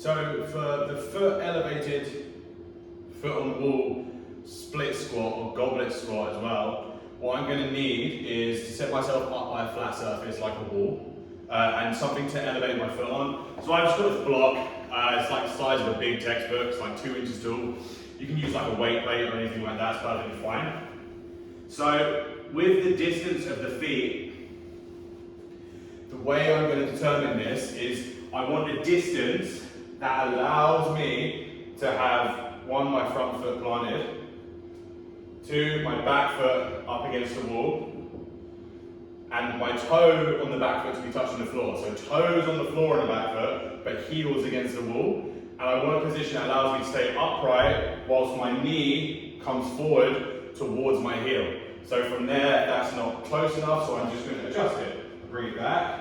So for the foot elevated, foot on wall split squat or goblet squat as well, what I'm going to need is to set myself up by a flat surface like a wall and something to elevate my foot on. So I've just got this block, it's like the size of a big textbook, it's like 2 inches tall. You can use like a weight plate or anything like that, it's perfectly fine. So with the distance of the feet, the way I'm going to determine this is I want a distance that allows me to have, one, my front foot planted, two, my back foot up against the wall, and my toe on the back foot to be touching the floor. So toes on the floor on the back foot, but heels against the wall. And I want a position that allows me to stay upright whilst my knee comes forward towards my heel. So from there, that's not close enough, so I'm just going to adjust it. Bring it back.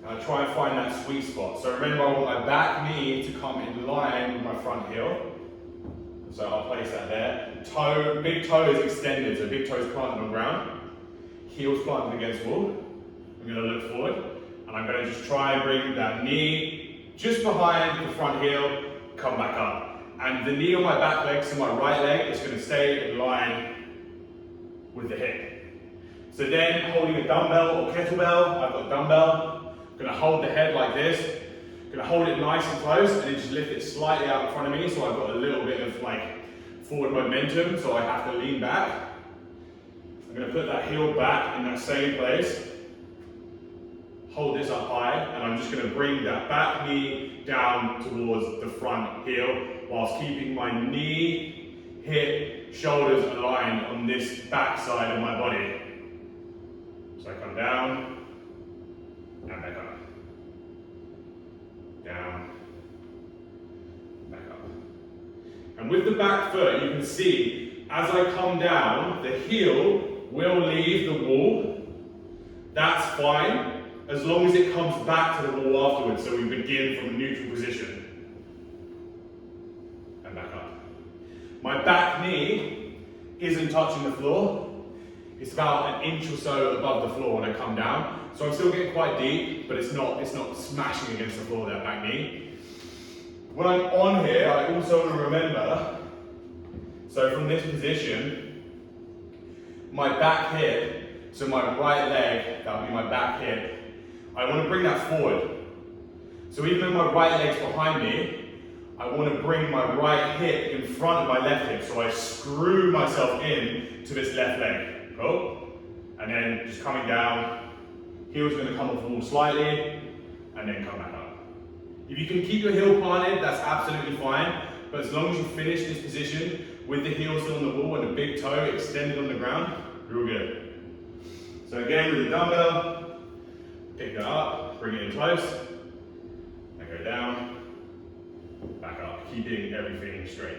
And I try and find that sweet spot. So remember, I want my back knee to come in line with my front heel. So I'll place that there. Toe, big toe is extended, so big toe is planted on ground. Heel's planted against wall. I'm going to look forward, and I'm going to just try and bring that knee just behind the front heel, come back up. And the knee on my back leg, so my right leg, is going to stay in line with the hip. So then, holding a dumbbell or kettlebell, I've got a dumbbell. I'm going to hold the head like this. I'm going to hold it nice and close and then just lift it slightly out in front of me, so I've got a little bit of like forward momentum, so I have to lean back. I'm going to put that heel back in that same place. Hold this up high, and I'm just going to bring that back knee down towards the front heel whilst keeping my knee, hip, shoulders aligned on this back side of my body. So I come down and back up. Down, back up. And with the back foot, you can see, as I come down, the heel will leave the wall. That's fine, as long as it comes back to the wall afterwards, so we begin from a neutral position. And back up. My back knee isn't touching the floor. It's about an inch or so above the floor when I come down. So I'm still getting quite deep, but it's not smashing against the floor, that back knee. When I'm on here, I also want to remember, so from this position, my back hip, so my right leg, that would be my back hip, I want to bring that forward. So even though my right leg's behind me, I want to bring my right hip in front of my left hip, so I screw myself in to this left leg. Cool? And then just coming down, heel's going to come off the wall slightly, and then come back up. If you can keep your heel planted, that's absolutely fine, but as long as you finish this position with the heel still on the wall and the big toe extended on the ground, you're all good. So again, with the dumbbell, pick that up, bring it in close, and go down, back up, keeping everything straight.